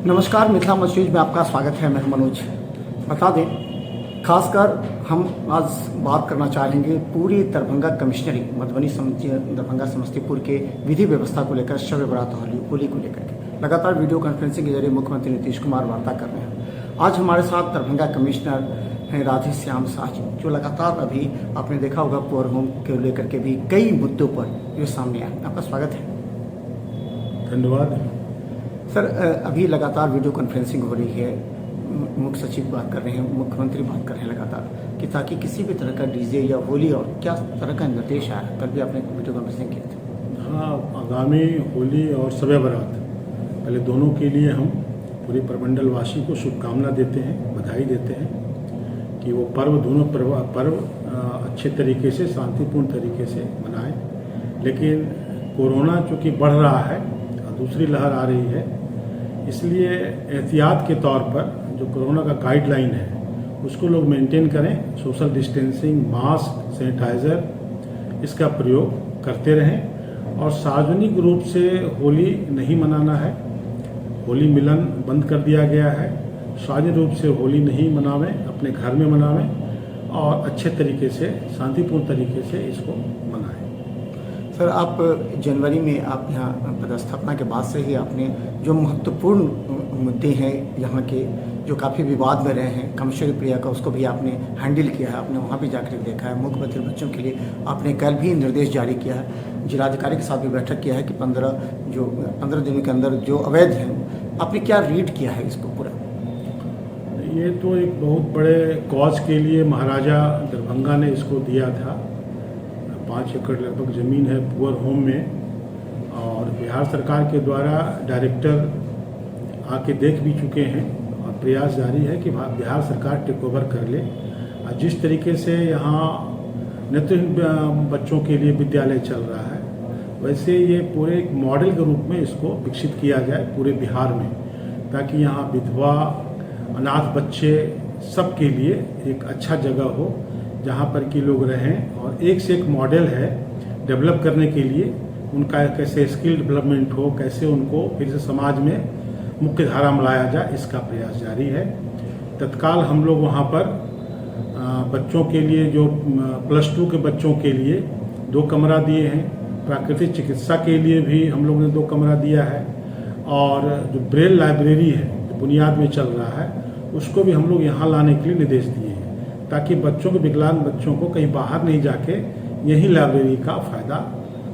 नमस्कार, मिथिला मस्जिद में आपका स्वागत है। मैं मनोज। बता दें, खासकर हम आज बात करना चाहेंगे पूरी दरभंगा कमिश्नरी मधुबनी दरभंगा समस्तीपुर के विधि व्यवस्था को लेकर, शब बारात होली को लेकर के लगातार वीडियो कॉन्फ्रेंसिंग के जरिए मुख्यमंत्री नीतीश कुमार वार्ता कर रहे हैं। आज हमारे साथ दरभंगा कमिश्नर हैं राधे श्याम शाह जी, जो लगातार अभी आपने देखा होगा पुअर होम को लेकर के भी कई मुद्दों पर ये सामने आए। आपका स्वागत है। धन्यवाद सर, अभी लगातार वीडियो कॉन्फ्रेंसिंग हो रही है, मुख्य सचिव बात कर रहे हैं, मुख्यमंत्री बात कर रहे हैं लगातार कि ताकि किसी भी तरह का डीजे या होली और क्या तरह का निर्देश आया। कल भी आपने वीडियो कॉन्फ्रेंसिंग की थी। हाँ, आगामी होली और शब बारात पहले दोनों के लिए हम पूरे प्रमंडलवासी को शुभकामना देते हैं, बधाई देते हैं कि वो दोनों पर्व अच्छे तरीके से, शांतिपूर्ण तरीके से मनाएं। लेकिन कोरोना चूँकि बढ़ रहा है और दूसरी लहर आ रही है, इसलिए एहतियात के तौर पर जो कोरोना का गाइडलाइन है उसको लोग मेंटेन करें। सोशल डिस्टेंसिंग, मास्क, सैनिटाइज़र इसका प्रयोग करते रहें और सार्वजनिक रूप से होली नहीं मनाना है। होली मिलन बंद कर दिया गया है। सार्वजनिक रूप से होली नहीं मनावें, अपने घर में मनावें और अच्छे तरीके से, शांतिपूर्ण तरीके से इसको मनाएं। सर, आप जनवरी में आप यहाँ पदस्थापना के बाद से ही आपने जो महत्वपूर्ण मुद्दे हैं यहाँ के, जो काफ़ी विवाद में रहे हैं, कमिश्नरी प्रक्रिया का, उसको भी आपने हैंडल किया है। आपने वहाँ भी जाकर देखा है। मुख्यमंत्री बच्चों के लिए आपने कल भी निर्देश जारी किया है, जिलाधिकारी के साथ भी बैठक किया है कि 15 दिनों के अंदर जो अवैध हैं, आपने क्या रीड किया है इसको पूरा? ये तो एक बहुत बड़े कॉज के लिए महाराजा दरभंगा ने इसको दिया था। 5 एकड़ लगभग ज़मीन है पुअर होम में, और बिहार सरकार के द्वारा डायरेक्टर आके देख भी चुके हैं और प्रयास जारी है कि बिहार सरकार टेक ओवर कर ले। और जिस तरीके से यहाँ नेत्रहीन बच्चों के लिए विद्यालय चल रहा है, वैसे ये पूरे एक मॉडल के रूप में इसको विकसित किया जाए पूरे बिहार में, ताकि यहाँ विधवा, अनाथ बच्चे सब के लिए एक अच्छा जगह हो जहाँ पर कि लोग रहें। और एक से एक मॉडल है डेवलप करने के लिए, उनका कैसे स्किल डेवलपमेंट हो, कैसे उनको फिर से समाज में मुख्य धारा में लाया जाए, इसका प्रयास जारी है। तत्काल हम लोग वहाँ पर बच्चों के लिए, जो +2 के बच्चों के लिए 2 कमरा दिए हैं। प्राकृतिक चिकित्सा के लिए भी हम लोग ने 2 कमरा दिया है। और जो ब्रेल लाइब्रेरी है, जो बुनियाद में चल रहा है, उसको भी हम लोग यहाँ लाने के लिए निर्देश दिए हैं, ताकि बच्चों को, विकलांग बच्चों को कहीं बाहर नहीं जाके यही लाइब्रेरी का फ़ायदा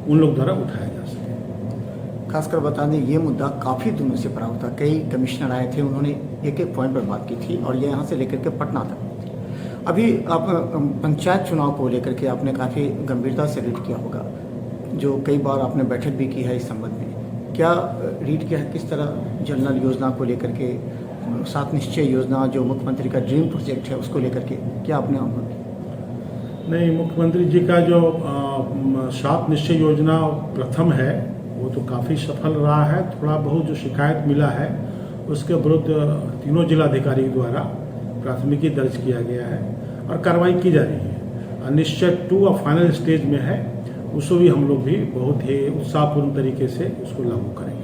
उन लोग द्वारा उठाया जा सके। खासकर बता दें, ये मुद्दा काफ़ी दिनों से पड़ा था। कई कमिश्नर आए थे, उन्होंने एक एक पॉइंट पर बात की थी, और ये यहाँ से लेकर के पटना तक। अभी आप पंचायत चुनाव को लेकर के आपने काफ़ी गंभीरता से रीड किया होगा, जो कई बार आपने बैठक भी की है इस संबंध में। क्या रीड किया है, किस तरह जल नल योजना को लेकर के, 7 निश्चय योजना जो मुख्यमंत्री का ड्रीम प्रोजेक्ट है, उसको लेकर के क्या आपने अनुभव किया? नहीं, मुख्यमंत्री जी का जो 7 निश्चय योजना प्रथम है, वो तो काफ़ी सफल रहा है। थोड़ा बहुत जो शिकायत मिला है, उसके विरुद्ध तीनों जिलाधिकारी द्वारा प्राथमिकी दर्ज किया गया है और कार्रवाई की जा रही है। और निश्चय 2 और फाइनल स्टेज में है, उसको भी हम लोग भी बहुत ही उत्साहपूर्ण तरीके से उसको लागू करेंगे।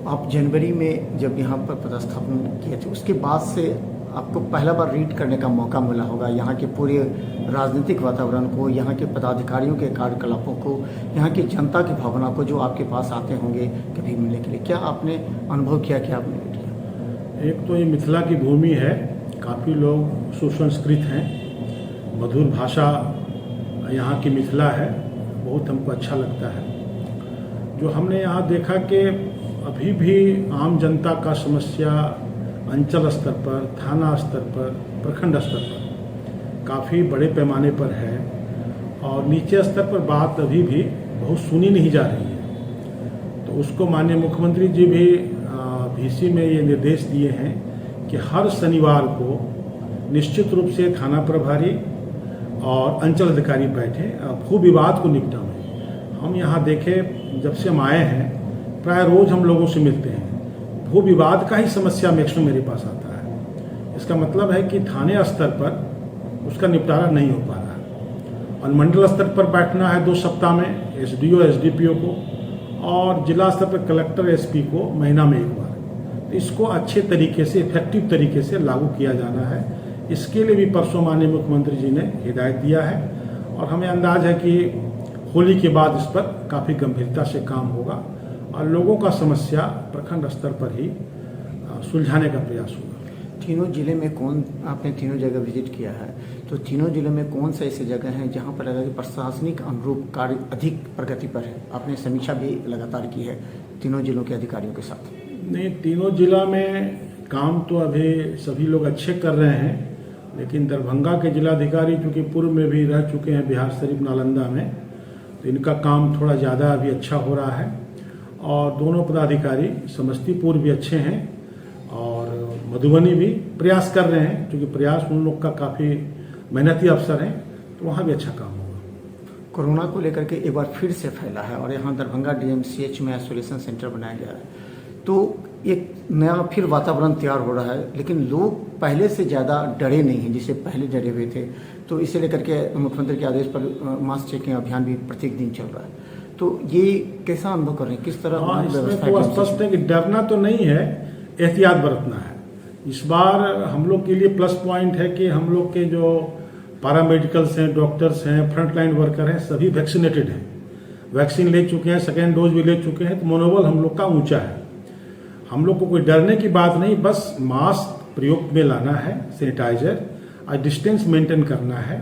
आप जनवरी में जब यहाँ पर पदस्थापन किए थे, उसके बाद से आपको पहला बार रीड करने का मौका मिला होगा यहाँ के पूरे राजनीतिक वातावरण को, यहाँ के पदाधिकारियों के कार्यकलापों को, यहाँ की जनता की भावना को, जो आपके पास आते होंगे कभी मिलने के लिए। क्या आपने अनुभव किया, क्या आपने रीड किया? एक तो ये मिथिला की भूमि है, काफ़ी लोग सुसंस्कृत हैं, मधुर भाषा यहाँ की मिथिला है, बहुत हमको अच्छा लगता है। जो हमने यहाँ देखा कि अभी भी आम जनता का समस्या अंचल स्तर पर, थाना स्तर पर, प्रखंड स्तर पर काफ़ी बड़े पैमाने पर है, और नीचे स्तर पर बात अभी भी बहुत सुनी नहीं जा रही है। तो उसको माननीय मुख्यमंत्री जी भी VC में ये निर्देश दिए हैं कि हर शनिवार को निश्चित रूप से थाना प्रभारी और अंचल अधिकारी बैठे, भू विवाद को निपटाएं। हम यहाँ देखें, जब से हम आए हैं, प्राय रोज हम लोगों से मिलते हैं, भू विवाद का ही समस्या मैक्सिमम मेरे पास आता है। इसका मतलब है कि थाने स्तर पर उसका निपटारा नहीं हो पा रहा है, और मंडल स्तर पर बैठना है 2 सप्ताह में, SDO SDPO को, और जिला स्तर पर कलेक्टर SP को महीना में 1 बार। तो इसको अच्छे तरीके से, इफेक्टिव तरीके से लागू किया जाना है। इसके लिए भी परसों माननीय मुख्यमंत्री जी ने हिदायत दिया है और हमें अंदाज है कि होली के बाद इस पर काफ़ी गंभीरता से काम होगा और लोगों का समस्या प्रखंड स्तर पर ही सुलझाने का प्रयास होगा। तीनों जिले में आपने तीनों जगह विजिट किया है, तो तीनों जिलों में कौन सा ऐसी जगह है जहां पर लगा कि प्रशासनिक अनुरूप कार्य अधिक प्रगति पर है? आपने समीक्षा भी लगातार की है तीनों जिलों के अधिकारियों के साथ। नहीं, तीनों जिला में काम तो अभी सभी लोग अच्छे कर रहे हैं, लेकिन दरभंगा के जिलाधिकारी चूँकि पूर्व में भी रह चुके हैं बिहार शरीफ नालंदा में, तो इनका काम थोड़ा ज़्यादा अभी अच्छा हो रहा है। और दोनों पदाधिकारी समस्तीपुर भी अच्छे हैं और मधुबनी भी प्रयास कर रहे हैं, क्योंकि प्रयास उन लोग का काफ़ी मेहनती अफसर हैं, तो वहाँ भी अच्छा काम होगा। कोरोना को लेकर के एक बार फिर से फैला है और यहाँ दरभंगा DMCH में आइसोलेशन सेंटर बनाया गया है, तो एक नया फिर वातावरण तैयार हो रहा है, लेकिन लोग पहले से ज़्यादा डरे नहीं हैं जिससे पहले डरे हुए थे। तो इसे लेकर के मुख्यमंत्री के आदेश पर मास्क चेकिंग अभियान भी प्रत्येक दिन चल रहा है, तो ये कैसा अनुभव कर रहे हैं, किस तरह? हाँ, इसमें तो स्पष्ट है कि डरना तो नहीं है, एहतियात बरतना है। इस बार हम लोग के लिए प्लस पॉइंट है कि हम लोग के जो पैरामेडिकल्स हैं, डॉक्टर्स हैं, फ्रंटलाइन वर्कर हैं, सभी वैक्सीनेटेड हैं, वैक्सीन ले चुके हैं, सेकेंड डोज भी ले चुके हैं, तो मनोबल हम लोग का ऊंचा है। हम लोग को कोई डरने की बात नहीं, बस मास्क प्रयोग में लाना है, सैनिटाइजर और डिस्टेंस मेंटेन करना है।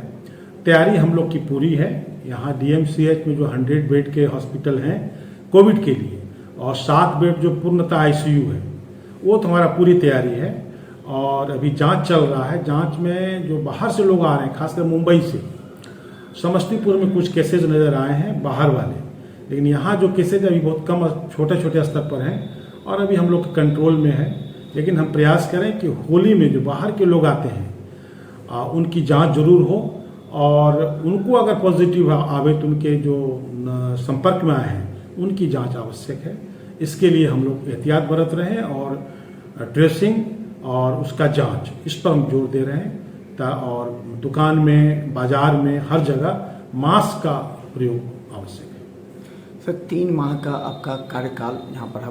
तैयारी हम लोग की पूरी है। यहाँ DMCH में जो 100 बेड के हॉस्पिटल हैं कोविड के लिए और 7 बेड जो पूर्णतः ICU है, वो तो हमारा पूरी तैयारी है। और अभी जांच चल रहा है, जांच में जो बाहर से लोग आ रहे हैं, खासकर मुंबई से, समस्तीपुर में कुछ केसेज नज़र आए हैं बाहर वाले, लेकिन यहाँ जो केसेज अभी बहुत कम छोटे छोटे स्तर पर हैं और अभी हम लोग के कंट्रोल में है। लेकिन हम प्रयास करें कि होली में जो बाहर के लोग आते हैं उनकी जांच जरूर हो और उनको अगर पॉजिटिव आवे तो उनके जो संपर्क में आए हैं उनकी जांच आवश्यक है। इसके लिए हम लोग एहतियात बरत रहे हैं और ट्रेसिंग और उसका जांच, इस पर हम जोर दे रहे हैं। और दुकान में, बाजार में, हर जगह मास्क का प्रयोग आवश्यक है। सर, 3 माह का आपका कार्यकाल यहाँ पर है,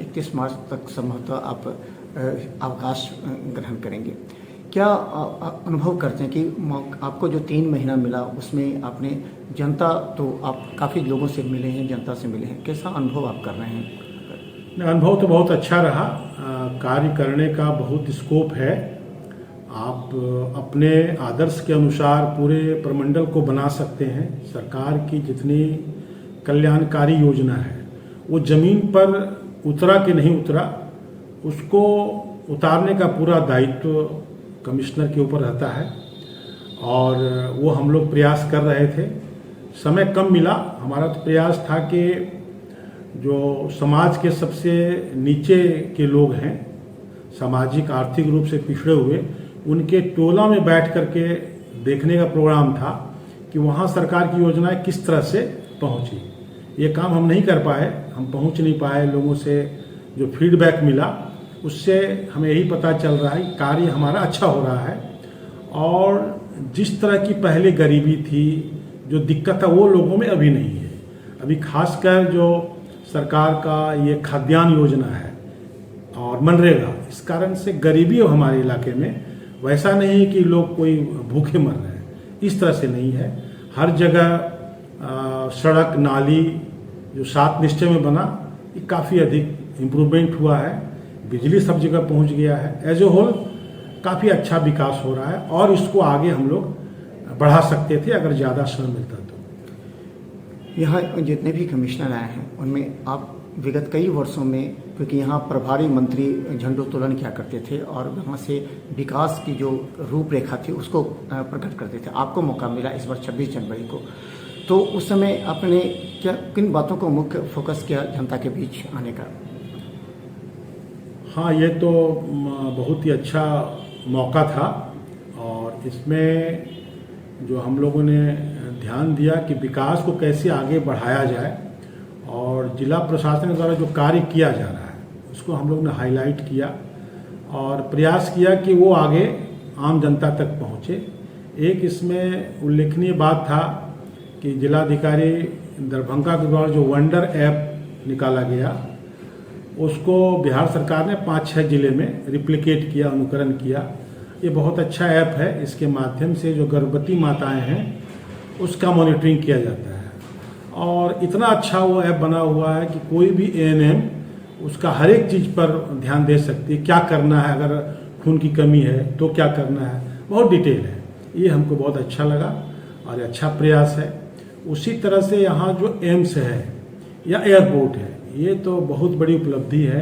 31 मार्च तक संभवतः आप अवकाश ग्रहण करेंगे। क्या अनुभव करते हैं कि आपको जो 3 महीना मिला उसमें आपने जनता, तो आप काफ़ी लोगों से मिले हैं, जनता से मिले हैं, कैसा अनुभव आप कर रहे हैं? अनुभव तो बहुत अच्छा रहा। कार्य करने का बहुत स्कोप है। आप अपने आदर्श के अनुसार पूरे प्रमंडल को बना सकते हैं। सरकार की जितनी कल्याणकारी योजना है वो जमीन पर उतरा कि नहीं उतरा, उसको उतारने का पूरा दायित्व कमिश्नर के ऊपर रहता है और वो हम लोग प्रयास कर रहे थे। समय कम मिला। हमारा तो प्रयास था कि जो समाज के सबसे नीचे के लोग हैं, सामाजिक आर्थिक रूप से पिछड़े हुए, उनके टोला में बैठ करके देखने का प्रोग्राम था कि वहाँ सरकार की योजनाएं किस तरह से पहुँची। ये काम हम नहीं कर पाए, हम पहुँच नहीं पाए। लोगों से जो फीडबैक मिला उससे हमें यही पता चल रहा है कि कार्य हमारा अच्छा हो रहा है और जिस तरह की पहले गरीबी थी, जो दिक्कत था, वो लोगों में अभी नहीं है। अभी खासकर जो सरकार का ये खाद्यान्न योजना है और मनरेगा, इस कारण से गरीबी हो हमारे इलाके में। वैसा नहीं है कि लोग कोई भूखे मर रहे हैं, इस तरह से नहीं है। हर जगह सड़क, नाली जो 7 निश्चय में बना, ये काफ़ी अधिक इम्प्रूवमेंट हुआ है। बिजली सब जगह पहुंच गया है। एज ए होल काफ़ी अच्छा विकास हो रहा है और इसको आगे हम लोग बढ़ा सकते थे अगर ज़्यादा समय मिलता तो। यहाँ जितने भी कमिश्नर आए हैं उनमें आप विगत कई वर्षों में, क्योंकि यहाँ प्रभारी मंत्री झंडोत्तोलन किया करते थे और वहाँ से विकास की जो रूपरेखा थी उसको प्रकट करते थे, आपको मौका मिला इस बार 26 जनवरी को, तो उस समय आपने किन बातों को मुख्य फोकस किया जनता के बीच आने का? हाँ, ये तो बहुत ही अच्छा मौका था और इसमें जो हम लोगों ने ध्यान दिया कि विकास को कैसे आगे बढ़ाया जाए और जिला प्रशासन द्वारा जो कार्य किया जा रहा है उसको हम लोग ने हाईलाइट किया और प्रयास किया कि वो आगे आम जनता तक पहुँचे। एक इसमें उल्लेखनीय बात था कि जिलाधिकारी दरभंगा के द्वारा जो वंडर ऐप निकाला गया, उसको बिहार सरकार ने 5-6 जिले में रिप्लिकेट किया, अनुकरण किया। ये बहुत अच्छा ऐप है। इसके माध्यम से जो गर्भवती माताएं हैं उसका मॉनिटरिंग किया जाता है और इतना अच्छा वो ऐप बना हुआ है कि कोई भी ANM उसका हर एक चीज़ पर ध्यान दे सकती है। क्या करना है, अगर खून की कमी है तो क्या करना है, बहुत डिटेल है। ये हमको बहुत अच्छा लगा और ये अच्छा प्रयास है। उसी तरह से यहाँ जो एम्स है या एयरपोर्ट है, ये तो बहुत बड़ी उपलब्धि है।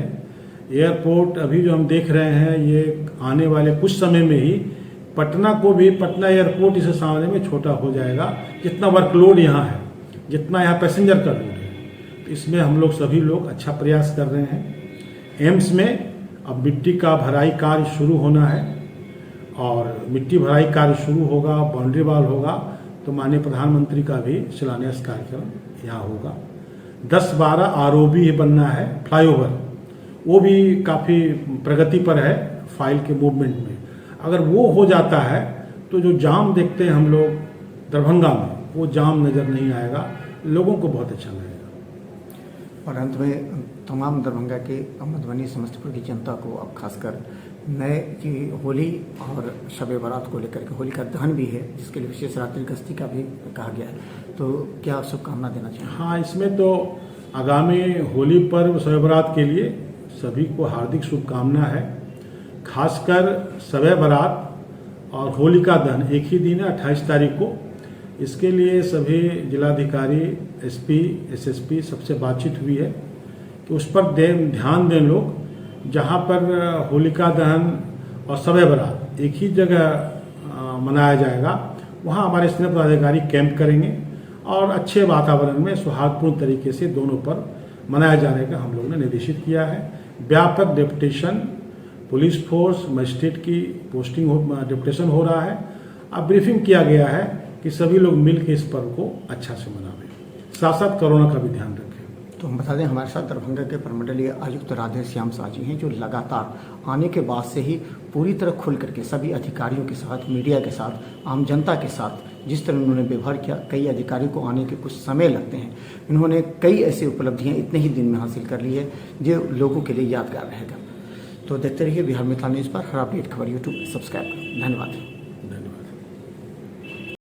एयरपोर्ट अभी जो हम देख रहे हैं, ये आने वाले कुछ समय में ही पटना को भी, पटना एयरपोर्ट इसे सामने में छोटा हो जाएगा। जितना वर्कलोड यहाँ है, जितना यहाँ पैसेंजर का लोड है, तो इसमें हम लोग सभी लोग अच्छा प्रयास कर रहे हैं। एम्स में अब मिट्टी का भराई कार्य शुरू होना है और मिट्टी भराई कार्य शुरू होगा, बाउंड्री वॉल होगा, तो माननीय प्रधानमंत्री का भी शिलान्यास कार्यक्रम यहाँ होगा। 10-12 ROB बनना है, फ्लाईओवर, वो भी काफ़ी प्रगति पर है फाइल के मूवमेंट में। अगर वो हो जाता है तो जो जाम देखते हैं हम लोग दरभंगा में, वो जाम नज़र नहीं आएगा, लोगों को बहुत अच्छा लगेगा। और अंत में तमाम दरभंगा के, मधुबनी, समस्तीपुर की जनता को, अब खासकर नए की होली और शब बारात को लेकर के, होली का दहन भी है जिसके लिए विशेष रात्रि गश्ती का भी कहा गया है, तो क्या शुभकामना देना चाहिए? हाँ, इसमें तो आगामी होली पर्व शब बारात के लिए सभी को हार्दिक शुभकामना है। खासकर शब बारात और होलिका दहन एक ही दिन है, 28 तारीख को। इसके लिए सभी जिलाधिकारी, SP, SSP सबसे बातचीत हुई है कि उस पर ध्यान दें लोग। जहाँ पर होलिका दहन और शब बारात एक ही जगह मनाया जाएगा, वहाँ हमारे स्नेह पदाधिकारी कैंप करेंगे और अच्छे वातावरण में सौहार्दपूर्ण तरीके से दोनों पर मनाया जाने का हम लोगों ने निर्देशित किया है। व्यापक डेपुटेशन, पुलिस फोर्स, मजिस्ट्रेट की पोस्टिंग डेपुटेशन हो रहा है। अब ब्रीफिंग किया गया है कि सभी लोग मिल के इस पर्व को अच्छा से मनावें, साथ साथ कोरोना का भी ध्यान रखें। तो हम बता दें, हमारे साथ दरभंगा के प्रमंडलीय आयुक्त राधे श्याम शाह जी हैं, जो लगातार आने के बाद से ही पूरी तरह खुल करके सभी अधिकारियों के साथ, मीडिया के साथ, आम जनता के साथ जिस तरह उन्होंने व्यवहार किया। कई अधिकारियों को आने के कुछ समय लगते हैं, इन्होंने कई ऐसी उपलब्धियां इतने ही दिन में हासिल कर ली है जो लोगों के लिए यादगार रहेगा। तो देखते रहिए बिहार मिथिला न्यूज़ पर हर अपडेट खबर YouTube सब्सक्राइब करें। धन्यवाद।